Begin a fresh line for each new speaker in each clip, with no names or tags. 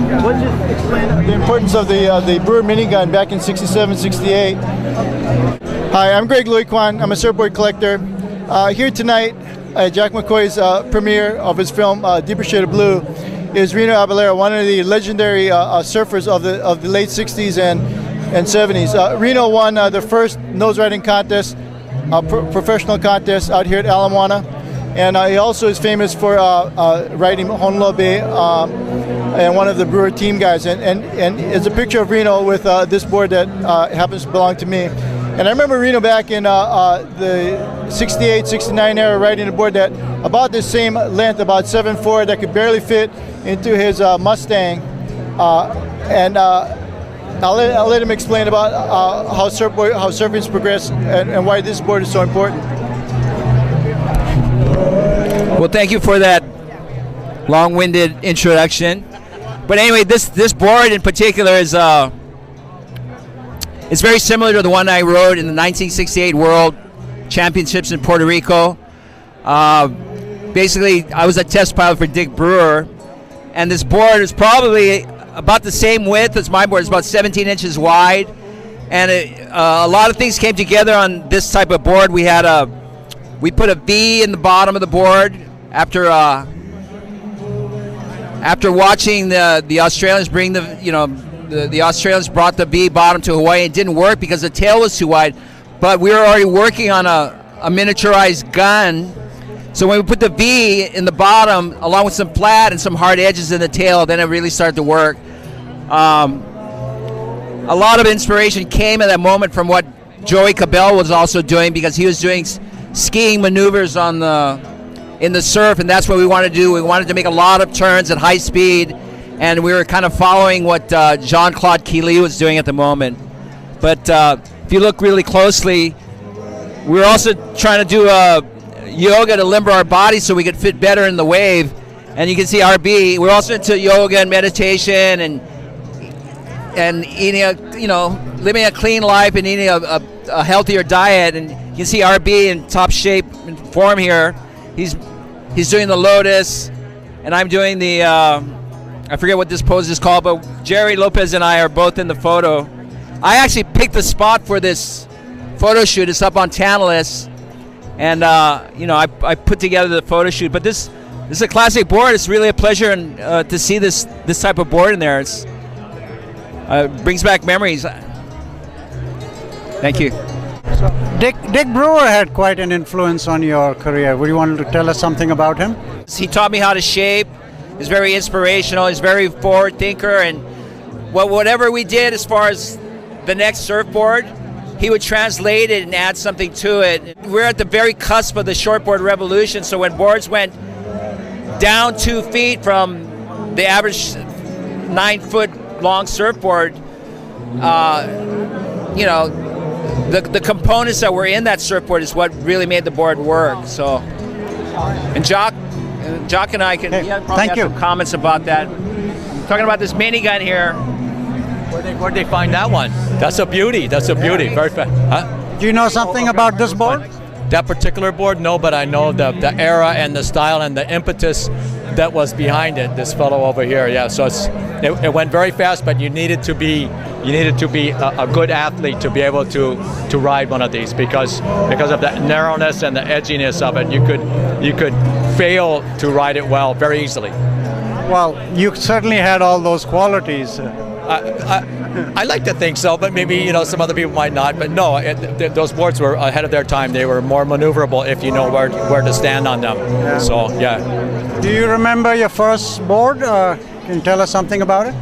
What just explain the importance of the Brewer minigun back in '67, '68? Hi, I'm Greg Luiquan. I'm a surfboard collector. Here tonight at Jack McCoy's premiere of his film Deeper Shade of Blue is Reno Abellira, one of the legendary surfers of the late '60s and '70s. Reno won the first nose riding contest, professional contest out here at Alamoana, and he also is famous for riding Honolulu Bay and one of the Brewer team guys. And it's a picture of Reno with this board that happens to belong to me. And I remember Reno back in the '68, '69 era riding a board that about the same length, about 7'4", that could barely fit into his Mustang. I'll let him explain about how surfing's progressed and why this board is so important.
Well, thank you for that long-winded introduction. But anyway, this board in particular is it's very similar to the one I rode in the 1968 World Championships in Puerto Rico. Basically, I was a test pilot for Dick Brewer, and this board is probably about the same width as my board. It's about 17 inches wide, and a lot of things came together on this type of board. We put a V in the bottom of the board after watching the Australians bring the Australians brought the V bottom to Hawaii. It didn't work because the tail was too wide, but we were already working on a miniaturized gun. So when we put the V in the bottom, along with some flat and some hard edges in the tail, then it really started to work. A lot of inspiration came at that moment from what Joey Cabell was also doing, because he was doing skiing maneuvers in the surf, and that's what we wanted to do. We wanted to make a lot of turns at high speed, and we were kind of following what Jean-Claude Killy was doing at the moment. But if you look really closely, we were also trying to do yoga to limber our bodies so we could fit better in the wave. And you can see RB. We're also into yoga and meditation and eating living a clean life and eating a healthier diet. And you can see RB in top shape and form here. He's doing the lotus, and I'm doing the I forget what this pose is called, but Jerry Lopez and I are both in the photo. I actually picked the spot for this photo shoot. It's up on Tantalus, and I put together the photo shoot. But this is a classic board. It's really a pleasure to see this type of board in there. It brings back memories. Thank you.
So Dick Brewer had quite an influence on your career. Would you want to tell us something about him?
He taught me how to shape. He's very inspirational. He's very forward thinker, and whatever we did as far as the next surfboard, he would translate it and add something to it. We're at the very cusp of the shortboard revolution, so when boards went down 2 feet from the average 9-foot long surfboard, the components that were in that surfboard is what really made the board work. So, and Jock and I can probably have some comments about that. Talking about this minigun here.
Where'd they find that one? That's a beauty. Very fast. Huh?
Do you know something about this board?
That particular board, no, but I know the era and the style and the impetus that was behind it. This fellow over here, yeah. So it went very fast, but you needed to be a good athlete to be able to ride one of these because of the narrowness and the edginess of it. You could fail to ride it well very easily.
Well, you certainly had all those qualities.
I like to think so, but maybe some other people might not. But no, those boards were ahead of their time. They were more maneuverable if you know where to stand on them. Yeah. So yeah.
Do you remember your first board? Can you tell us something about it?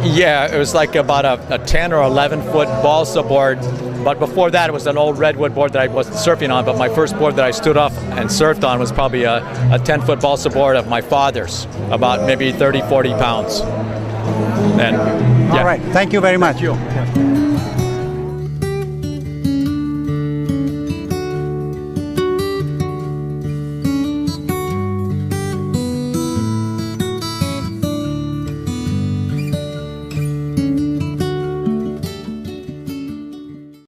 Yeah, it was like about a 10 or 11 foot balsa board. But before that, it was an old redwood board that I wasn't surfing on. But my first board that I stood up and surfed on was probably a 10-foot balsa board of my father's, about maybe 30, 40 pounds. And yeah.
All right. Thank you very much.
Thank you.